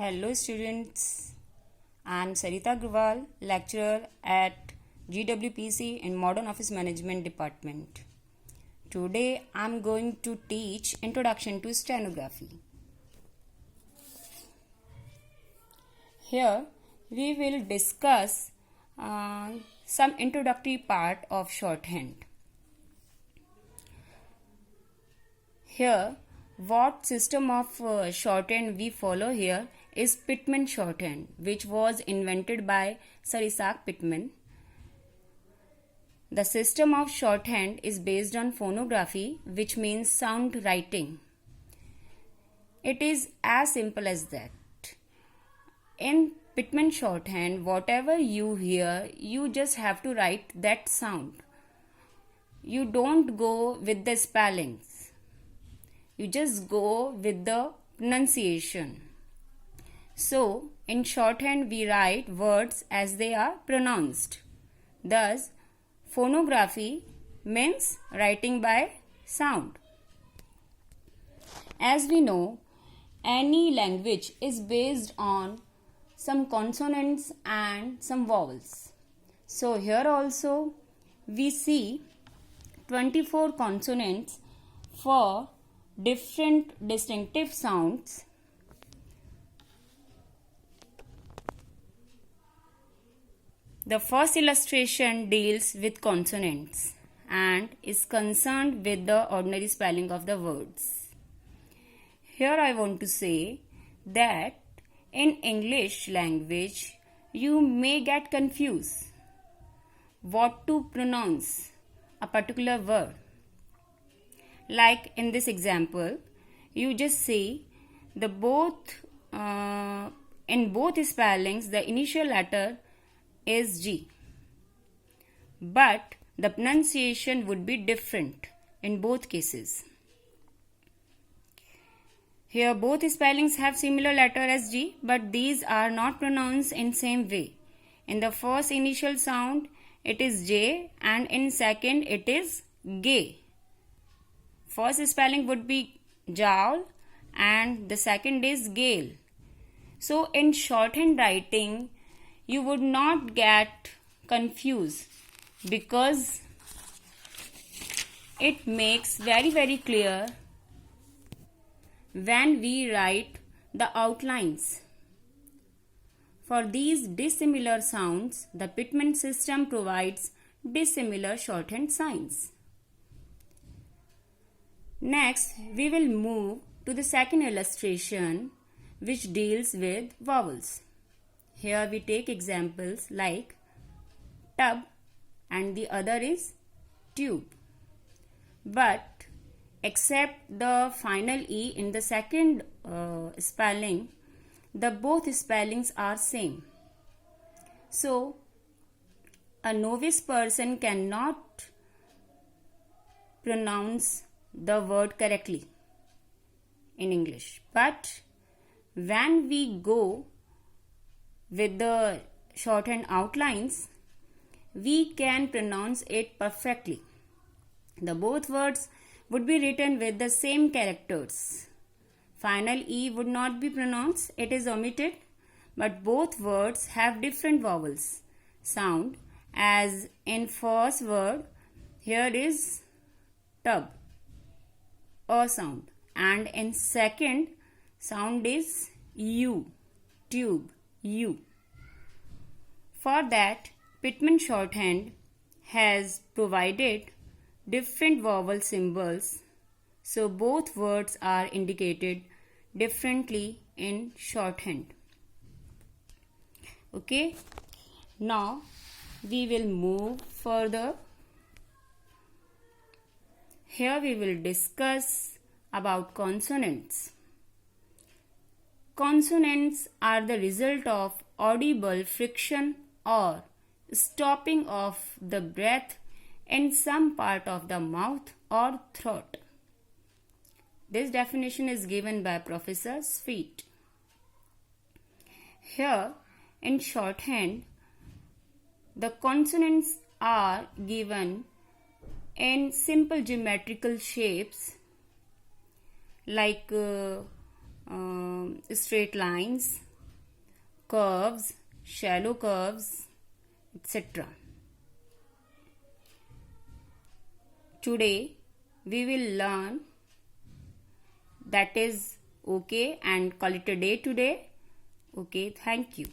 Hello students, I am Sarita Agrawal, lecturer at GWPC in Modern Office Management Department. Today I am going to teach Introduction to Stenography. Here we will discuss some introductory part of shorthand. Here what system of shorthand we follow here is Pitman shorthand, which was invented by Sir Isaac Pitman. The system of shorthand is based on phonography, which means sound writing. It is as simple as that. In Pitman shorthand, whatever you hear, you just have to write that sound. You don't go with the spellings. You just go with the pronunciation. So, in shorthand we write words as they are pronounced. Thus, phonography means writing by sound. As we know, any language is based on some consonants and some vowels. So, here also we see 24 consonants for different distinctive sounds. The first illustration deals with consonants and is concerned with the ordinary spelling of the words. Here I want to say that in English language you may get confused what to pronounce a particular word. Like in this example, you just see in both spellings the initial letter is G, but the pronunciation would be different in both cases. Here both spellings have similar letter as G, but these are not pronounced in same way. In the first initial sound it is J and in second it is Gay. First spelling would be jowl and the second is gale. So in shorthand writing you would not get confused because it makes very clear when we write the outlines. For these dissimilar sounds, the Pitman system provides dissimilar shorthand signs. Next, we will move to the second illustration, which deals with vowels. Here we take examples like tub and the other is tube. But except the final E in the second spelling, the both spellings are same. So, a novice person cannot pronounce the word correctly in English, but when we go with the shorthand outlines we can pronounce it perfectly. The both words would be written with the same characters. Final E would not be pronounced, it is omitted, but both words have different vowels sound, as in first word here is tub, a sound, and in second sound is U, tube, U. For that, Pitman shorthand has provided different vowel symbols, so both words are indicated differently in shorthand. Okay, now we will move further. Here we will discuss about consonants. Consonants are the result of audible friction or stopping of the breath in some part of the mouth or throat. This definition is given by Professor Sweet. Here in shorthand, the consonants are given in simple geometrical shapes like straight lines, curves, shallow curves, etc. Today we will learn that is okay and call it a day today. Okay, thank you.